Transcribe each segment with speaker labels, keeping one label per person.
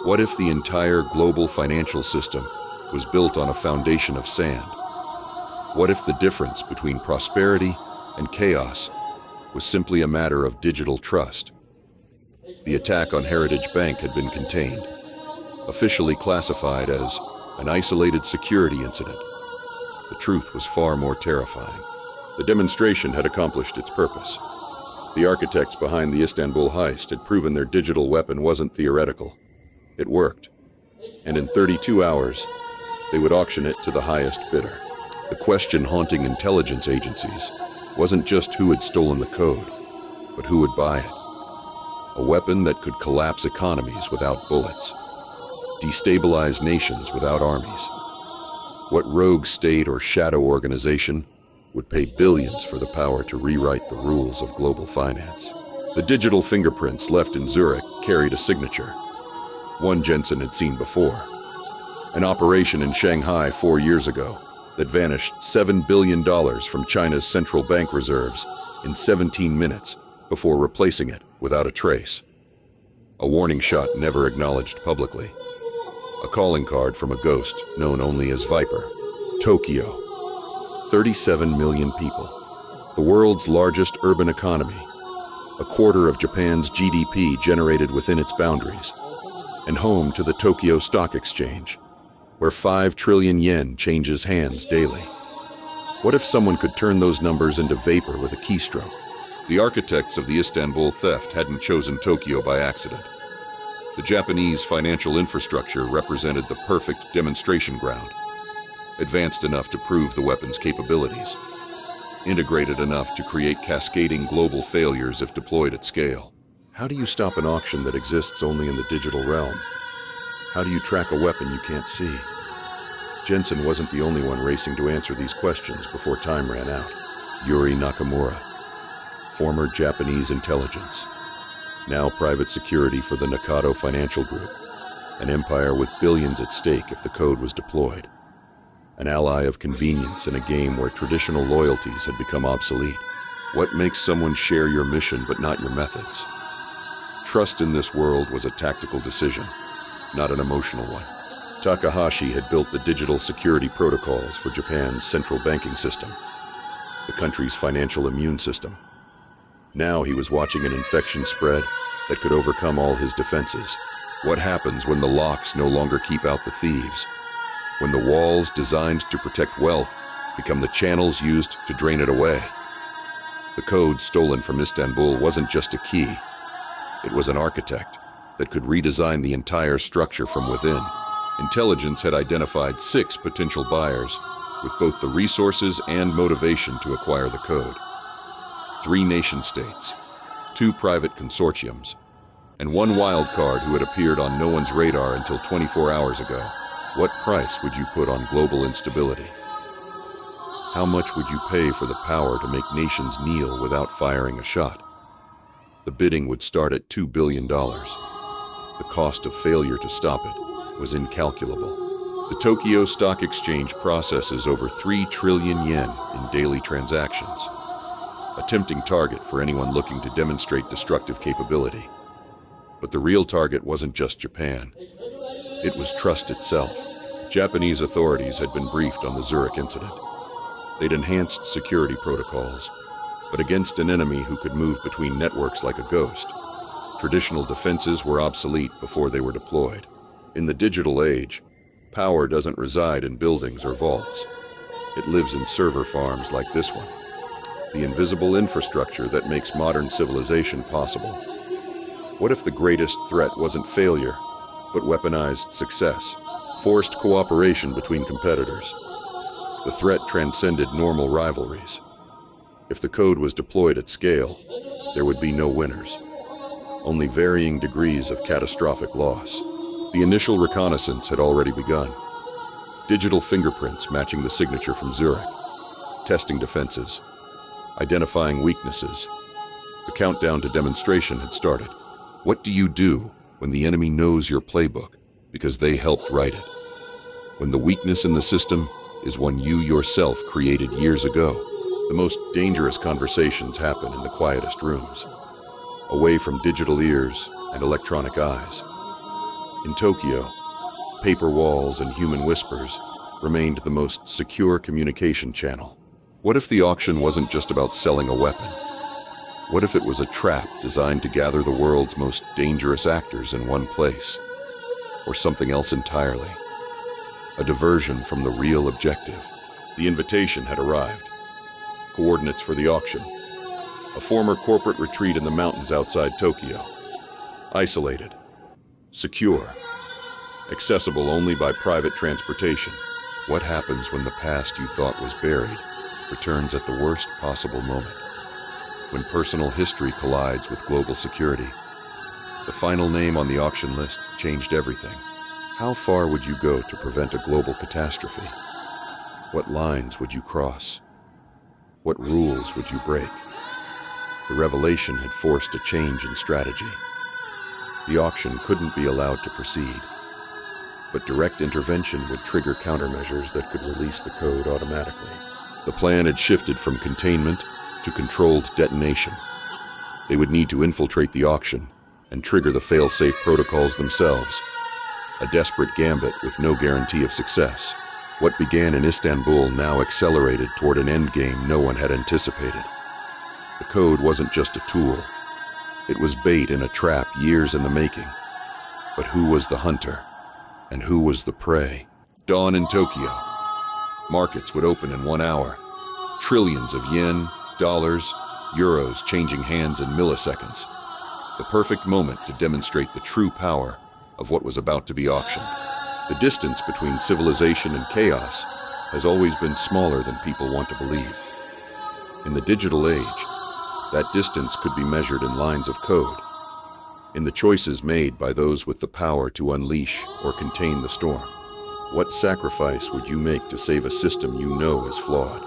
Speaker 1: What if the entire global financial system was built on a foundation of sand? What if the difference between prosperity and chaos was simply a matter of digital trust? The attack on Heritage Bank had been contained, officially classified as an isolated security incident. The truth was far more terrifying. The demonstration had accomplished its purpose. The architects behind the Istanbul heist had proven their digital weapon wasn't theoretical. It worked. And in 32 hours, they would auction it to the highest bidder. The question haunting intelligence agencies wasn't just who had stolen the code, but who would buy it. A weapon that could collapse economies without bullets, destabilize nations without armies. What rogue state or shadow organization would pay billions for the power to rewrite the rules of global finance? The digital fingerprints left in Zurich carried a signature, one Jensen had seen before. An operation in Shanghai 4 years ago that vanished $7 billion from China's central bank reserves in 17 minutes before replacing it without a trace. A warning shot never acknowledged publicly. A calling card from a ghost known only as Viper. Tokyo. 37 million people. The world's largest urban economy. A quarter of Japan's GDP generated within its boundaries. And home to the Tokyo Stock Exchange, where 5 trillion yen changes hands daily. What if someone could turn those numbers into vapor with a keystroke? The architects of the Istanbul theft hadn't chosen Tokyo by accident. The Japanese financial infrastructure represented the perfect demonstration ground, advanced enough to prove the weapon's capabilities, integrated enough to create cascading global failures if deployed at scale. How do you stop an auction that exists only in the digital realm? How do you track a weapon you can't see? Jensen wasn't the only one racing to answer these questions before time ran out. Yuri Nakamura, former Japanese intelligence, now private security for the Nakado Financial Group, an empire with billions at stake if the code was deployed. An ally of convenience in a game where traditional loyalties had become obsolete. What makes someone share your mission but not your methods? Trust in this world was a tactical decision, not an emotional one. Takahashi had built the digital security protocols for Japan's central banking system, the country's financial immune system. Now he was watching an infection spread that could overcome all his defenses. What happens when the locks no longer keep out the thieves? When the walls designed to protect wealth become the channels used to drain it away? The code stolen from Istanbul wasn't just a key. It was an architect that could redesign the entire structure from within. Intelligence had identified 6 potential buyers with both the resources and motivation to acquire the code. 3 nation-states, 2 private consortiums, and 1 wild card who had appeared on no one's radar until 24 hours ago. What price would you put on global instability? How much would you pay for the power to make nations kneel without firing a shot? The bidding would start at $2 billion. The cost of failure to stop it was incalculable. The Tokyo Stock Exchange processes over 3 trillion yen in daily transactions, a tempting target for anyone looking to demonstrate destructive capability. But the real target wasn't just Japan. It was trust itself. Japanese authorities had been briefed on the Zurich incident. They'd enhanced security protocols, but against an enemy who could move between networks like a ghost. Traditional defenses were obsolete before they were deployed. In the digital age, power doesn't reside in buildings or vaults. It lives in server farms like this one, the invisible infrastructure that makes modern civilization possible. What if the greatest threat wasn't failure, but weaponized success, forced cooperation between competitors? The threat transcended normal rivalries. If the code was deployed at scale, there would be no winners, only varying degrees of catastrophic loss. The initial reconnaissance had already begun. Digital fingerprints matching the signature from Zurich, testing defenses, identifying weaknesses. The countdown to demonstration had started. What do you do when the enemy knows your playbook because they helped write it? When the weakness in the system is one you yourself created years ago? The most dangerous conversations happen in the quietest rooms, away from digital ears and electronic eyes. In Tokyo, paper walls and human whispers remained the most secure communication channel. What if the auction wasn't just about selling a weapon? What if it was a trap designed to gather the world's most dangerous actors in one place? Or something else entirely? A diversion from the real objective. The invitation had arrived. Coordinates for the auction. A former corporate retreat in the mountains outside Tokyo. Isolated. Secure. Accessible only by private transportation. What happens when the past you thought was buried returns at the worst possible moment? When personal history collides with global security. The final name on the auction list changed everything. How far would you go to prevent a global catastrophe? What lines would you cross? What rules would you break? The revelation had forced a change in strategy. The auction couldn't be allowed to proceed, but direct intervention would trigger countermeasures that could release the code automatically. The plan had shifted from containment to controlled detonation. They would need to infiltrate the auction and trigger the fail-safe protocols themselves. A desperate gambit with no guarantee of success. What began in Istanbul now accelerated toward an endgame no one had anticipated. The code wasn't just a tool. It was bait in a trap years in the making. But who was the hunter? And who was the prey? Dawn in Tokyo. Markets would open in 1 hour. Trillions of yen, dollars, euros changing hands in milliseconds. The perfect moment to demonstrate the true power of what was about to be auctioned. The distance between civilization and chaos has always been smaller than people want to believe. In the digital age, that distance could be measured in lines of code, in the choices made by those with the power to unleash or contain the storm. What sacrifice would you make to save a system you know is flawed?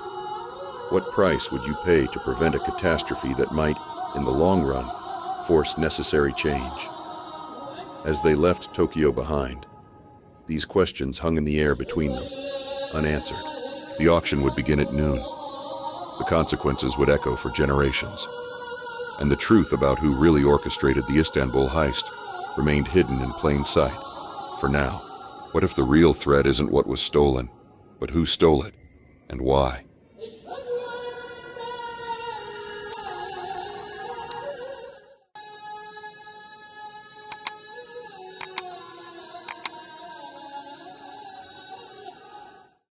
Speaker 1: What price would you pay to prevent a catastrophe that might, in the long run, force necessary change? As they left Tokyo behind, these questions hung in the air between them, unanswered. The auction would begin at noon. The consequences would echo for generations. And the truth about who really orchestrated the Istanbul heist remained hidden in plain sight. For now, what if the real threat isn't what was stolen, but who stole it and why?